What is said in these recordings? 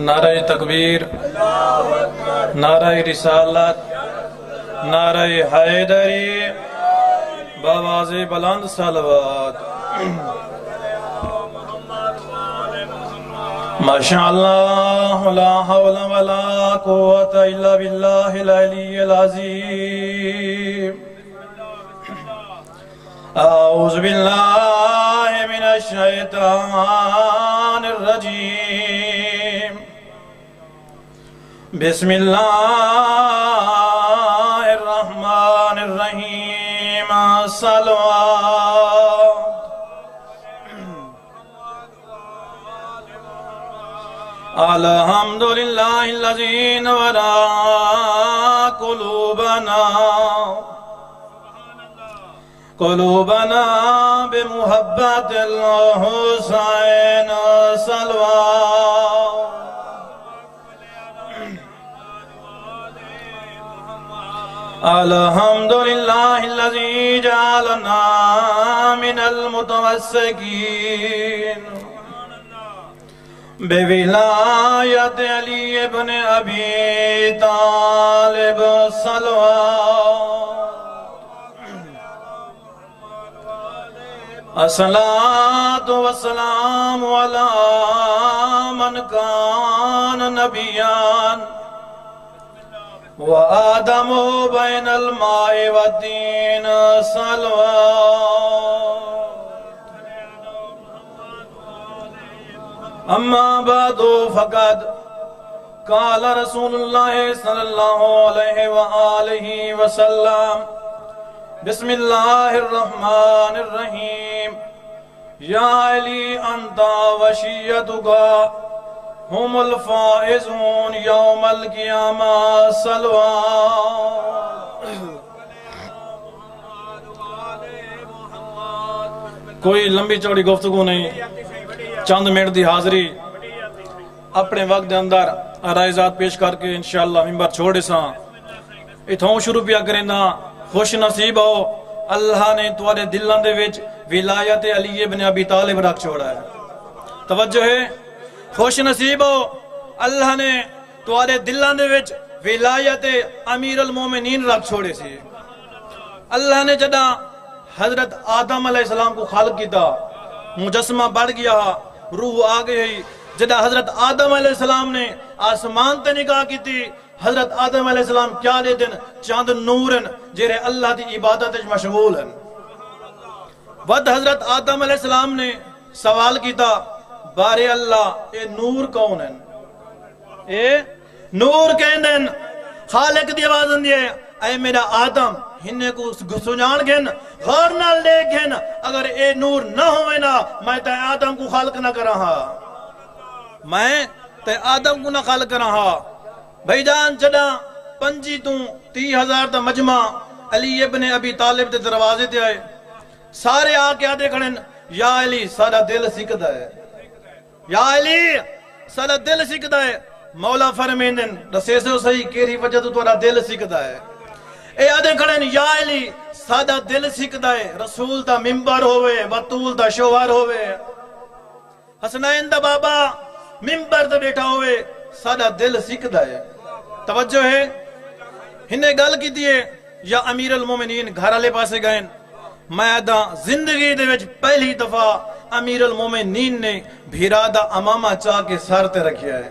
نعرہ تکبیر، نعرہ رسالت، نعرہ حیدری، بآواز بلند صلوات۔ ماشاءاللہ لا حول ولا قوة الا باللہ العلی العظیم۔ اعوذ باللہ من الشیطان الرجیم، بسم اللہ الرحمن الرحیم، صلوات۔ الحمدللہ الذی نور قلوبنا بمحبت الحسین، صلوات۔ الحمدللہ الذی جعلنا من المتمسکین بولایت علی ابن ابی طالب، صلوات۔ الصلاة والسلام علی من کان نبیان وآدم بین الماء والدین، صلوات۔ اما بعد فقد قال رسول اللہ صلی اللہ علیہ وآلہ وسلم، بسم اللہ الرحمن الرحیم، یا علی انت وشیتک ہم الفائزون یوم القیامہ، صلوات۔ کوئی لمبی چوڑی گفتگو نہیں، چند منٹ دی حاضری اپنے وقت دے اندر عرائضات پیش کر کے انشاءاللہ ممبر چھوڑے ساں اتھوں شروع پیا کریں نا۔ خوش نصیب ہو، اللہ نے تمہارے دلوں دے وچ ولایت علی ابن ابی طالب رکھ چھوڑا ہے۔ توجہ ہے، خوش نصیب ہو، اللہ نے تمہارے دلوں دے وچ ولایت امیر المومنین رکھ چھوڑے سے۔ اللہ نے جدا حضرت آدم علیہ السلام کو خالق کیتا، مجسمہ بڑھ گیا، روح آ گئی۔ جدا حضرت آدم علیہ السلام نے آسمان تے نگاہ کی تھی، حضرت آدم علیہ السلام کیا دے دن چاند نورن جیرے اللہ دی عبادت مشغول ہیں۔ ود حضرت آدم علیہ السلام نے سوال کیتا، بارے اللہ اے نور کون ہیں؟ اے نور کہن دن خالق دی آواز اندی ہے، اے میرا آدم ہننے کو سنجان گھن غور نہ لے گھن، اگر اے نور نہ ہوئے نا میں تے آدم کو خالق نہ کر رہا، میں تے آدم کو نہ خالق کر رہا۔ بھائی جان جڑا 25,000 دا مجمع علی ابن ابی طالب دے دروازے تے آئے، سارے آ کے آدھے کھڑن، یا علی سارا دل سکھدا ہے، یا علی سارا دل سکھدا ہے۔ مولا فرمیندن رسے سے صحیح کیری وجہ تو تورا دل سکھدا ہے۔ اے آدھے کھڑن، یا علی سادہ دل سکھدا ہے، رسول دا ممبر ہوئے، بطول دا شوہر ہوئے، حسنین دا بابا ممبر دا بیٹھا ہوئے، سادہ دل سکھدا ہے۔ توجہ ہے، ہنیں گل کی دیئے، یا امیر المومنین گھر والے پاسے گئے، میں دا زندگی دے وچ پہلی دفعہ امیر المومنین نے بھیرا دا امامہ چاہ کے سر تے رکھیا ہے۔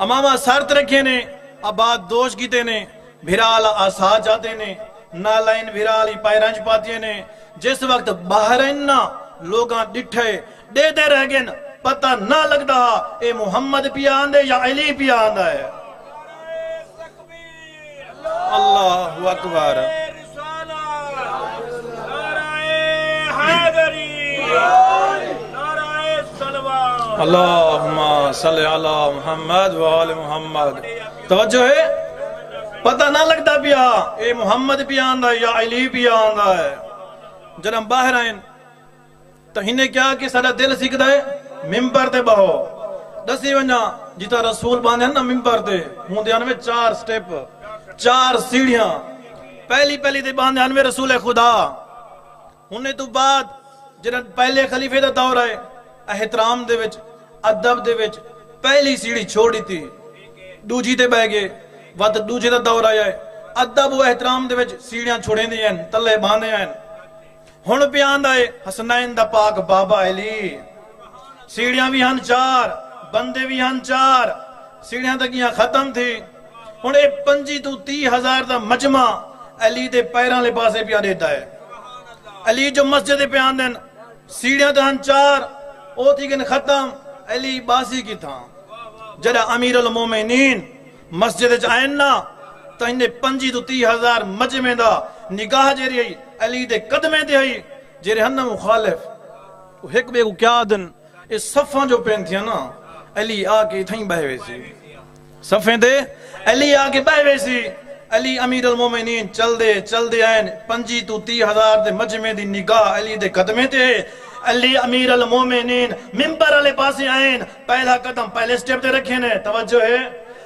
امامہ سر تے رکھے نے، آباد دوش کیتے نے، بھیرال آسا جاتے نے، نالائن بھیرالی پیرنج پاتی نے۔ جس وقت باہر اننا لوگاں ڈٹھے دے دے رہ گئن، پتہ نہ لگتا اے محمد پیا آندے یا علی پیا آندہ ہے۔ اللہ اکبر، اللہم صلی علی محمد وآل محمد۔ توجہ ہے، پتہ نہ لگتا پیا اے محمد پیا آندہ ہے یا علی پیا آندہ ہے۔ جب ہم باہر آئیں تو ہنیں کیا کہ سارا دل سکھدا ہے، ممبر تے بہو دسی ونجا جیتا رسول باندھے ہیں نا ممبر تے ہوں دیان میں 4 سٹیپ 4 سیڑھیاں، پہلی دے باندھے ہیں میں رسول خدا ہونے تو بعد جنہاں پہلے خلیفے دا دور ہے، احترام دے وچ ادب دے وچ پہلی سیڑھی چھوڑی تھی دوجی تے بہ گئے وقت دوجے دا دور آیا ہے ادب و احترام دے وچ سیڑھیاں چھوڑیں دی ہیں تلے باندھے ہیں ہن پیاند آئے حسنین دا پاک بابا علی سیڑھیاں بھی ہن چار بندے بھی ہن چار سیڑھیاں تکیاں ختم تھی ہن اے 25,000 دا مجمع علی دے پیراں لے پاسے پیا دیتا ہے علی جو مسجد پہ آندن سیڑھیاں تو ہن چار او تھی گن ختم علی باسی کی تھا جڑا امیر المومنین مسجد چاہیں نا تو انہیں 25,000 مجمع دا نگاہ جیری ہے علی دے قدمیں دے ہے جیرے ہن مخالف ایک بے کو کیا دن اس صفحاں جو پہن تھیا نا علی آکے تھیں بہے ویسی صفحیں دے علی آکے بہے ویسی علی امیر المومنین چل دے آئین 25,000 دے مجمع دی نگاہ علی دے قدمیں دے علی امیر المومنین ممبر علی پاسی آئین پہلا قدم پہلے سٹیپ تے رکھے نے توجہ ہے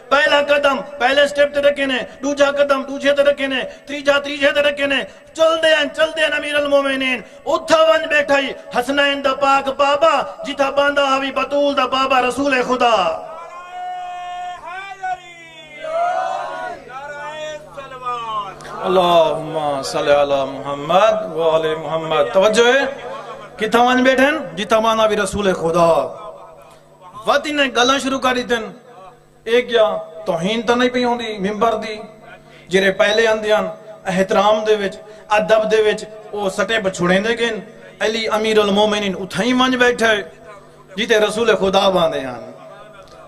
پہلا قدم پہلے سٹیپ تے رکھے نے دوجا قدم دوجے تے رکھے نے تریجا تے رکھے نے چل دے ہیں امیر المومنین اتھا ون بیٹھائی حسنین دا پاک بابا جتا باندھا ہوئی بطول دا بابا رسول خدا اللہم صلی علی محمد وآل محمد توجہ ہے کتھا ون بیٹھن جتا باندھا ہوئی رسول خدا وقت انہیں گلہ شروع کری دن ایک یا توہین تا نہیں پہ ہوندی ممبر دی جرے پہلے اندیان احترام دے وچ ادب دے وچ او سٹے بچھوڑیں دے گن علی امیر المومنین اتھائیں منج بیٹھے جیتے رسول خدا باندے ہیں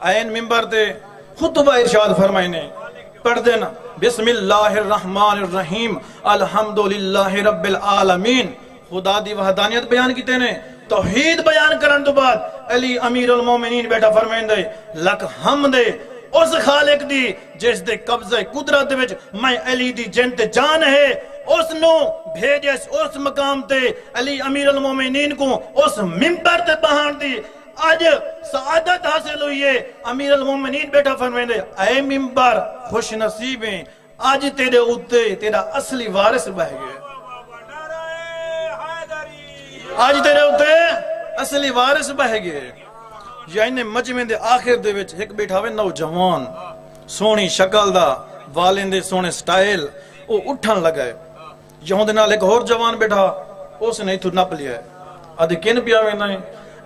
آئین ممبر دے خطبہ ارشاد فرمائنے پڑھ دینا بسم اللہ الرحمن الرحیم الحمدللہ رب العالمین خدا دی وحدانیت بیان کیتے نے توحید بیان کرن تو بعد علی امیر المومنین بیٹا فرمائن دے لک حمد اس خالق دی جس دے قبضہ قدرت دے وچ میں علی دی جنت جان ہے اس نو بھیجس اس مقام تے علی امیر المومنین کو اس ممبر تے بہان دی آج سعادت حاصل ہوئی ہے امیر المومنین بیٹا فرمائن دے اے ممبر خوش نصیب ہیں آج تیرے اوتے تیرا اصلی وارث بہ گئے آج تیرے ہوتے اصلی وارث بہ گئے یا انہیں مجمع دے آخر دے وچ ایک بیٹھا ہوئے نوجوان سونی شکل دا والن دے سونے سٹائل وہ اٹھن لگا ہے یہاں دے نال ایک اور جوان بیٹھا اس نے تو نپ لیا ہے آدھے کن پیا ہوئے نہیں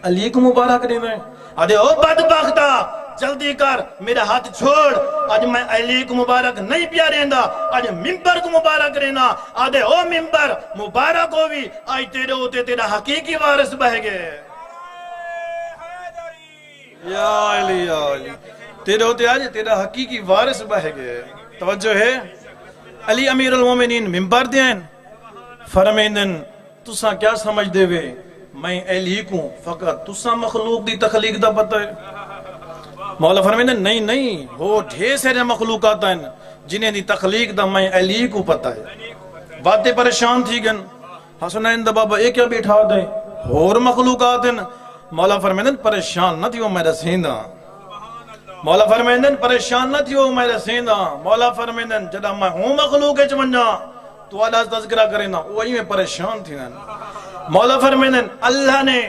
علی کو مبارک دے نہیں آدھے او بدبختہ جلدی کر میرا ہاتھ چھوڑ آج میں علی کو مبارک نہیں پیا رہندا آج ممبر کو مبارک رہنا آدھے او ممبر مبارک ہوئی آج تیرے ہوتے تیرا حقیقی وارث بہ گئے یا علی تیرے ہوتے آج تیرا حقیقی وارث بہ گئے توجہ ہے علی امیر المومنین ممبر دین فرمائندن تساں کیا سمجھ دے وے میں علی کو فقط تساں مخلوق دی تخلیق دا پتہ ہے مولا فرمائندن نہیں وہ ڈھیر سارے مخلوقات ہیں جنہیں دی تخلیق دا میں علی کو پتہ ہے باتیں پریشان تھی گن حسنین دا بابا ایک کیا بیٹھا دے اور مخلوقات ہیں مولا فرمائندن پریشان نہ تھی وہ میرا سیندہ مولا فرمائندن پریشان نہ تھی وہ میرا سیندہ مولا فرمائندن جدا میں ہوں مخلوق ہے چمنجا تو اللہ تذکرہ کرے نا وہی میں پریشان تھی مولا فرمائندن اللہ نے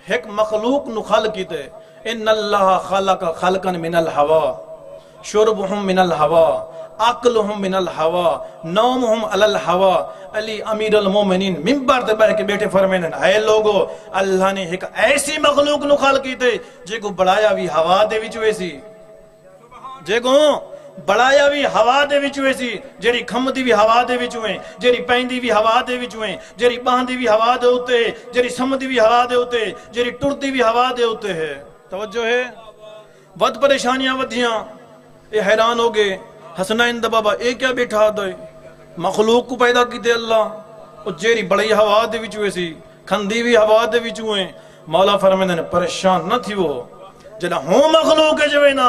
ایک مخلوق نو خلق کی تے ان اللہ خلق خلقا من الہوا شربهم من الہوا عقلهم من الہوا نومهم علی الہوا علی امیر المومنین ممبر تے بیٹھ کے بیٹھے فرمائندن اے لوگو اللہ نے ایک ایسی مخلوق نو خلق کی تے جے کو بڑھایا بھی ہوا دے وچ ویسی جے کو بڑھایا بھی ہوا دے وچ ویسی جیڑی کھمدی بھی ہوا دے وچ ہوئے جیڑی پیندی بھی ہوا دے وچ ہوئے جیڑی باندی بھی ہوا دے ہوتے جیڑی سمدی بھی ہوا دے ہوتے جیڑی ٹردی بھی ہوا دے ہوتے ہے توجہ ہے ود پریشانیاں ودیاں اے حیران ہو گئے حسنین دا بابا اے کیا بیٹھا دے مخلوق کو پیدا کی دے اللہ اور جیڑی بڑی ہوا دے وچ ہوئے سی کھندی بھی ہوا دے وچ ہوئے مولا فرمائندن پریشان نہ تھی وہ جڑا ہوں مخلوق ہے جو ہے نا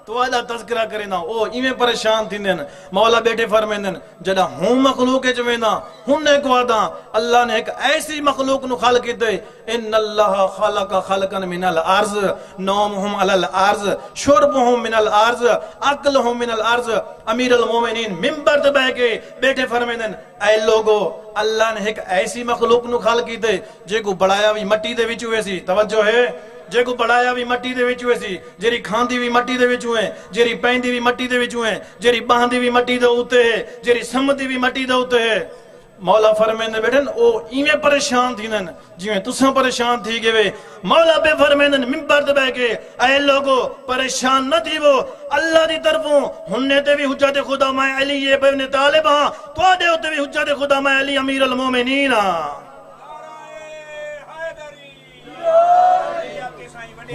تو اللہ تذکرہ کرے نا او ایمیں پریشان تھی دن مولا بیٹے فرمائندن جڑا ہوں مخلوق ہے جو ہے نا ہن ایک وعدہ اللہ نے ایک ایسی مخلوق نو خلق کی دے ان اللہ خلق خلقا من الارض نومهم علی الارض شربهم من الارض عقلهم من الارض امیر المومنین ممبر تے بیٹھ کے بیٹے فرمائندن اے لوگو اللہ نے ایک ایسی مخلوق نو خلق کی دے جے کو بڑھایا بھی مٹی دے وچ ہوئے سی توجہ ہے ਜੇ ਕੋ ਪੜਾਇਆ ਵੀ ਮੱਟੀ ਦੇ ਵਿੱਚ ਹੋਏ ਸੀ, ਜਿਹੜੀ ਖਾਂਦੀ ਵੀ ਮੱਟੀ ਦੇ ਵਿੱਚ ਹੋਏ, ਜਿਹੜੀ ਪੈਂਦੀ ਵੀ ਮੱਟੀ ਦੇ ਵਿੱਚ ਹੋਏ, ਜਿਹੜੀ ਬਾਂਹਦੀ ਵੀ ਮੱਟੀ ਦੇ ਉੱਤੇ ਹੈ, ਜਿਹੜੀ ਸਮਝਦੀ ਵੀ ਮੱਟੀ ਦੇ ਉੱਤੇ ہے. مولا فرمیندے بیٹھن او ایویں پریشان تھینن جویں تساں پریشان تھی گئے. مولا بے فرمیندن منبر تے بیٹھ کے اے لوگو پریشان نہ تھیو، اللہ دی طرفوں ہننے تے بھی حجت خدا میں علی ابن طالب ہاں، تواڈے اوتے بھی حجت خدا میں علی امیر المومنین ہاں.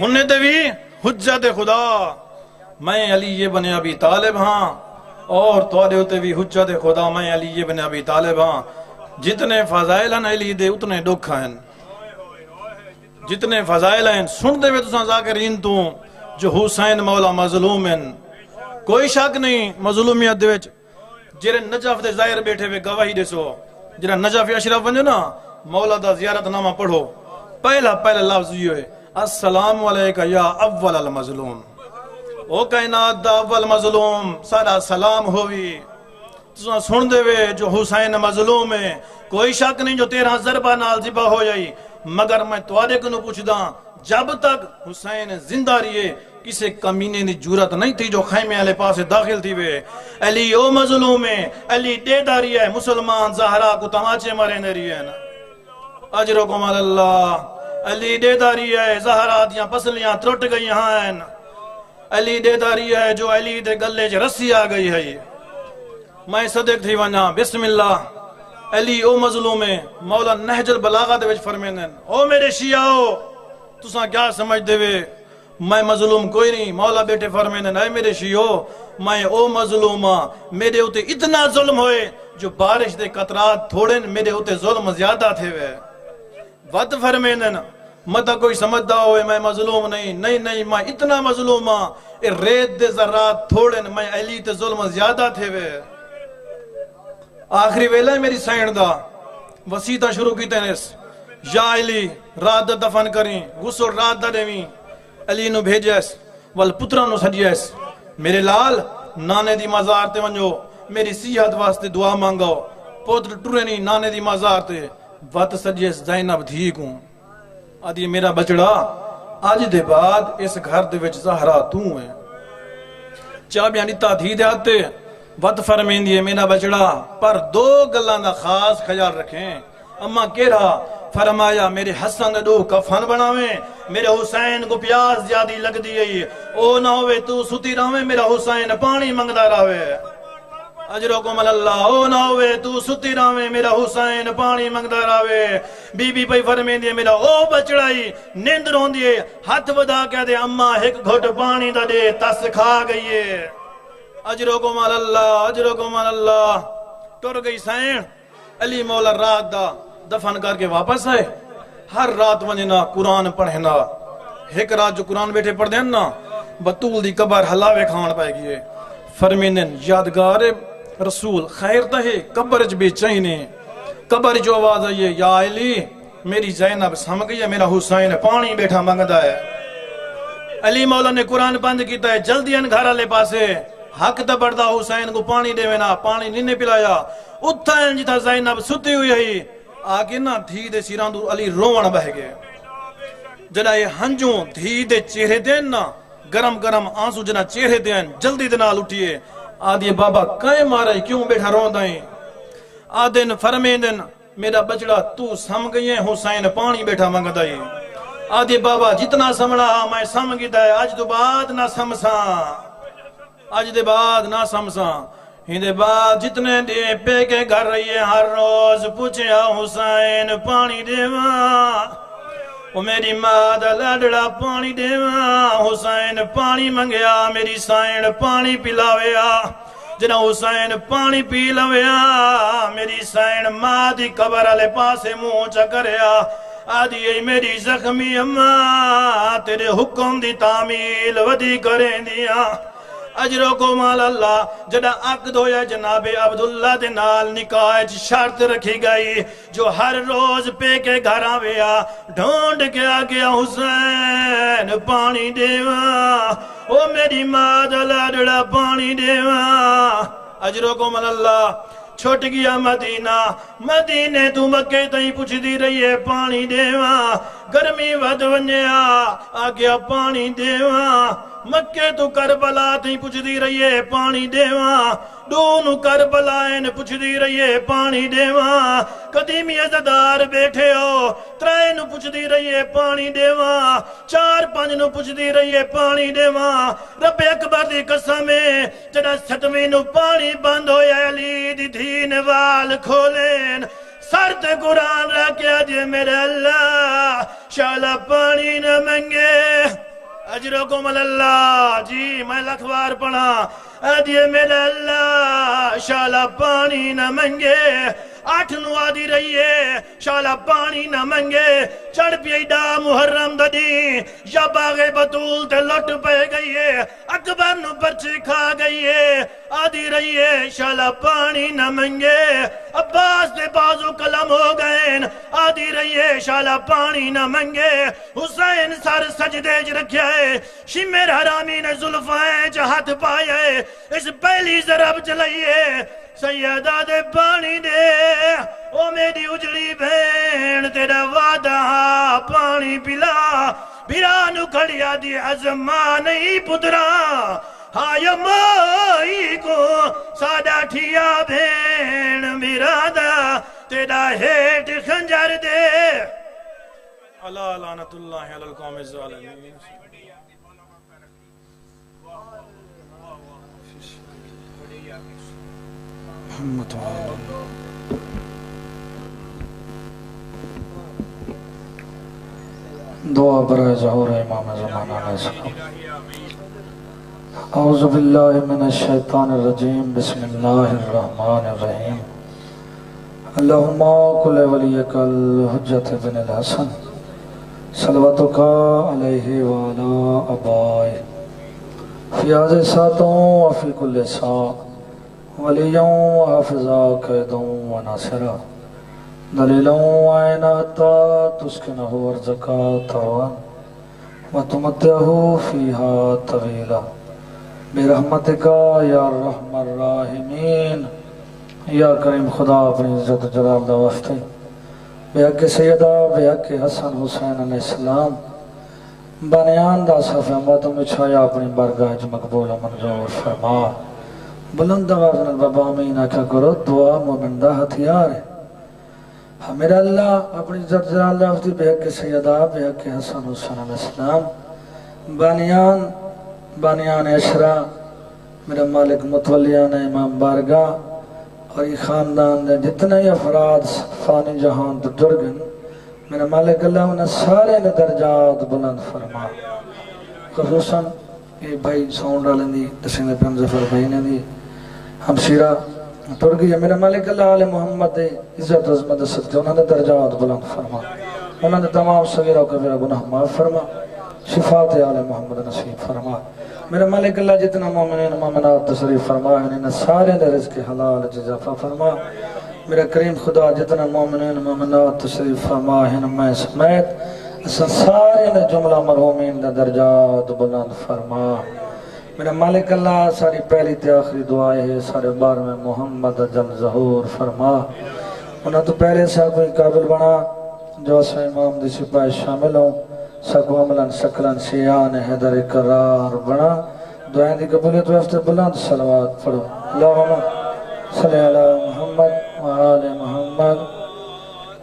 ہننے تے بھی حجت خدا میں علی ابن ابی طالب ہاں، اور تواڈے اوتے بھی حجت خدا میں علی ابن ابی طالب ہاں. جتنے فضائل ہیں علی دے اتنے دکھ ہیں، جتنے فضائل ہیں سن دے میں تساں ذاکرین تو جو حسین مولا مظلوم ہیں. کوئی شک نہیں مظلومیت دے وچ جڑے نجف دے ظاہر بیٹھے ہوئے گواہی دسو. جڑا نجف اشرف ونجو نا مولا دا زیارت نامہ پڑھو، پہلا لفظ یہ ہے السلام علیکہ یا اول المظلوم. او کائنات دا اول مظلوم سارا سلام ہوئی. تساں سن دے وے جو حسین مظلوم ہے، کوئی شک نہیں جو 13 ضربہ نال ذبح ہو جائی. مگر میں تواڈے کنوں پوچھدا جب تک حسین زندہ رہے کسے کمینے دی جرات نہیں تھی جو خیمے والے پاسے داخل تھی وے. علی او مظلوم ہے، علی ڈیدا رہی ہے، مسلمان زہرا کو تماچے مرے نہ رہی ہے نا. اجرکم اللہ. علی ڈیدا رہی ہے، زہرا دیاں پسلیاں ٹوٹ گئی ہیں. علی ڈیدا رہی ہے جو علی دے گلے چ رسی آ گئی ہے. میں صدق تھی ونجا بسم اللہ. علی او مظلوم ہے. مولا نہج البلاغہ دے وچ فرمیندن او میرے شیعو تساں کیا سمجھ دے وے میں مظلوم کوئی نہیں. مولا بیٹے فرمیندن اے میرے شیعو میں او مظلوم ہاں، میرے اوتے اتنا ظلم ہوئے جو بارش دے قطرات تھوڑے میرے اوتے ظلم زیادہ تھے وے. ود فرمیندن متا کوئی سمجھدا ہوئے میں مظلوم نہیں نہیں میں اتنا مظلوم ہاں اے ریت دے ذرات تھوڑے میں علی تے ظلم زیادہ تھے وے. آخری ویلہ ہے میری سائن دا وسیطہ شروع کی تینس یا علی رات دا دفن کریں غسل رات دا دیویں. علی نو بھیجیس وال پترہ نو سجیس میرے لال نانے دی مزار تے ونجو میری صحت واسطے دعا مانگو. پوتر ٹرے نہیں نانے دی مزار تے وات سجیس زینب دھی کو آدھی میرا بچڑا آج دے بعد اس گھر دے وچ زہرا تو ہے. چابیاں نیتا دھی دے آتے وقت فرمین دیئے میرا بچڑا پر دو گلان دا خاص خیال رکھیں. اما کہرا فرمایا میرے حسن دو کفن بناویں، میرے حسین کو پیاس زیادی لگ دیئے او نہ ہوئے تو ستی راویں میرا حسین پانی منگدہ راوے. اجرکم اللہ او نہ ہوئے تو ستی راویں میرا حسین پانی منگدہ راوے. بی بی پئی فرمین دیئے میرا او بچڑائی نیند رون دیئے ہاتھ ودا کہہ دے اما ایک گھٹ پانی دا دے تس کھا گئیے. اجرکم اللہ اجرکم اللہ. ٹر گئی سائن. علی مولا رات دا دفن کر کے واپس آئے. ہر رات ونجنا قرآن پڑھنا. ایک رات جو قرآن بیٹھے پڑھ دیں نا بطول دی قبر حلاوے کھان پائے گئے. فرمینن یادگار رسول خیر تہے قبر جو بے چہینے. قبر جو آواز آئیے یا علی میری زینب سم گئی ہے میرا حسین پانی بیٹھا منگدا ہے. علی مولا نے قرآن بند کیتا ہے جلدی ان گھر والے پاسے حق دا بڑھدا حسین کو پانی دے وینا پانی نہیں پلایا. اتھا جتا زینب ستی ہوئی ہے آگے نا دھی دے سیران دو علی روان بہ گئے. جنا یہ ہنجوں دھی دے چہرے دین نا گرم گرم آنسو جنا چہرے دین جلدی دنال اٹھئے. آدھے بابا کائیں مارے کیوں بیٹھا رون دائیں. آدھن فرمیندن میرا بچڑا تو سم گئی ہے حسین پانی بیٹھا منگ دائی. آدھے بابا جتنا سمڑا میں سم گی دائے آج تو بعد نہ سمساں آج دے بعد نہ سمساں. ہندے بعد جتنے دے پہ کے گھر رہی ہے ہر روز پوچھیا حسین پانی دیواں وہ میری ماں دا لڑڑا پانی دیواں. حسین پانی منگیا میری سائن پانی پلاویا. جنا حسین پانی پی لویا میری سائن ماں دی قبر والے پاسے منہ چکریا. آدھی ای میری زخمی اماں تیرے حکم دی تعمیل ودی کریں دیا. اجرکم اللہ. جڑا عقد ہویا جناب عبداللہ دے نال نکاح شرط رکھی گئی جو ہر روز پہ کے گھر آویا ڈھونڈ کے آگیا حسین پانی دیواں او میری ماں دا لاڈڑا پانی دیواں. اجرکم اللہ. چھٹ گیا مدینہ مدینے تو مکے تائیں پوچھ دی رہی ہے پانی دیواں گرمی ود ونیا آگیا پانی دیواں مکے تو کربلا تائیں پوچھ دی رہی ہے پانی دیواں دونوں کربلائیں پوچھ دی رہی ہے پانی دیواں قدیمی عزدار بیٹھے ہو ترائے نو پوچھ دی رہی ہے پانی دیواں چار پانچ نو پوچھ دی رہی ہے پانی دیواں رب اکبر دی قسمیں جنہ ستویں نو پانی بند ہویا علی دی دھین وال کھولین سر تے قرآن رکھیا جے میرے اللہ شالا پانی نہ منگے اجرکم اللہ جی میں لکھوار پڑھا ادیے میرے اللہ شالا پانی نہ منگے آٹھ نو آدھی رہی ہے شالا پانی نہ منگے چڑھ پیڑا محرم ددی یا باغ بطول تے لٹ پہ گئی ہے اکبر نو پرچی کھا گئی ہے آدھی رہی ہے شالا پانی نہ منگے عباس دے بازو قلم ہو گئے آدھی رہی ہے شالا پانی نہ منگے حسین سر سجدے ج رکھیا ہے شمر حرامی نے زلفائیں جہت پائے اس پہلی ضرب چلائیے سیدہ دے پانی دے او میری اجڑی بین تیرا وعدہ پانی پلا بھیرانو کھڑیا دی عظمہ نہیں پدرا ہایا مائی کو سادہ ٹھیا بین میرادہ تیرا ہیٹ خنجر دے اللہ لعنت اللہ علی القوم الظالمین دعا برائے ظہور امام زمان علیہ السلام اعوذ باللہ من الشیطان الرجیم بسم اللہ الرحمن الرحیم اللہم کل ولیک الحجت بن الحسن صلواتک علیہ وعلا ابائے فی آز ساتوں وفی کل سا ولیوں وحافظہ قیدوں وناصرہ دلیلوں وعیناتا تسکنہ ورزکا طوان وتمتعہ فیہا طویلہ برحمتکا یا الرحم الراحمین یا کریم خدا اپنی عزت جلال دا وفتے بے حق سیدہ بے حق حسن حسین علیہ السلام بانیان دا صفحہ امتوں میں چھایا اپنی بارگاہ جو مقبول و منظور فرما بلند آواز البابا امین آکھا کرو دعا مومن دا ہتھیار ہے میرا اللہ اپنی عزت جلال دا وفتے بے حق سیدہ بے حق حسن حسین علیہ السلام بانیان اشرا میرا مالک متولیان امام بارگاہ اور یہ خاندان دے جتنے افراد فانی جہان تو جرگن میرا مالک اللہ انہیں سارے نے درجات بلند فرما خصوصاً یہ بھائی ساؤنڈ رالن دی دسنگ پہ مظفر بھائی نے دی ہمشیرہ ترگی میرا مالک اللہ آل محمد دے عزت عظمت صدقے انہوں نے درجات بلند فرما انہوں نے تمام صغیرہ و کبیرہ گناہ معاف فرما شفاعت آل محمد نصیب فرما میرا مالک اللہ جتنا مومنین مومنات تصریف فرما انہیں سارے دے رزق حلال جزافہ فرما میرا کریم خدا جتنا مومنین مومنات تصریف فرما انہیں میں سمیت اساں سارے دے جملہ مرحومین دے درجات بلند فرما میرا مالک اللہ ساری پہلی تے آخری دعائے ہے سارے بار میں محمد جل ظہور فرما انہاں تو پہلے سے کوئی قابل بنا جو اسا امام دی سپاہی شامل ہوں سکو عملاً شکلاً شیعان حیدر قرار بنا دعائیں دی قبولیت وفت بلند صلوات پڑھو اللہم صلی اللہ محمد وآل محمد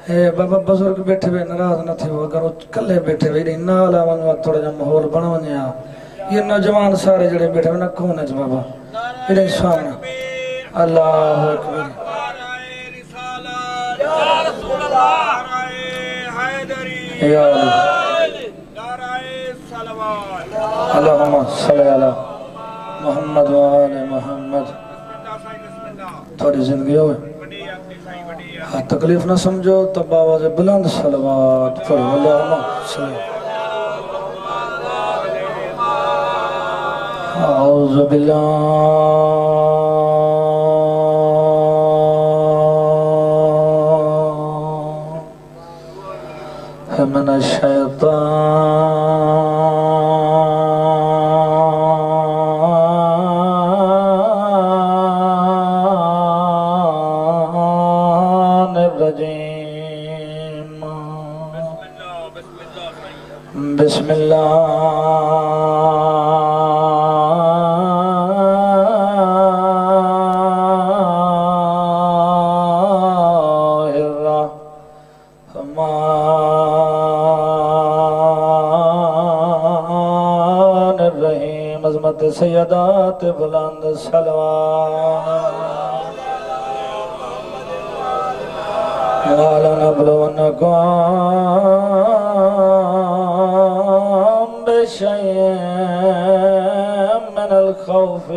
اے بابا بزرگ بیٹھے ہوئے نراض نہ تھے وہ اگر وہ کلے بیٹھے ہوئے نہیں نالا ونوا تھوڑا جا محول بنا ونیا یہ نوجوان سارے جڑے بیٹھے ہوئے نہ کون ہے بابا انہیں سامنا اللہ اکبر یا رسول اللہ یا اللہ اللہم صلی اللہ محمد و آل محمد تھوڑی زندگی ہوئے تکلیف نہ سمجھو تب آواز بلند صلوات پڑھو اللہم صلی اعوذ باللہ من الشیطان بسم الله الرحمن الرحیم عظمت سیدات بلند صلوات لنبلونكم بشيء من الخوف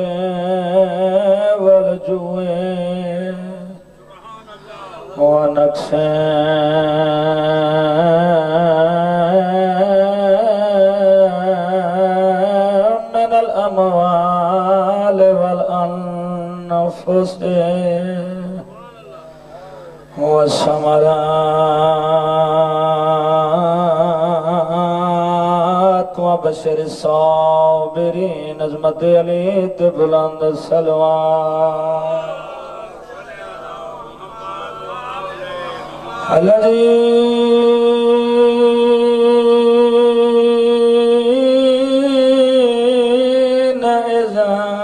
والجوع ونقص من الأموال والأنفس والثمرات وبشر الصابرين عظمت علی بلند صلوات الذين إذا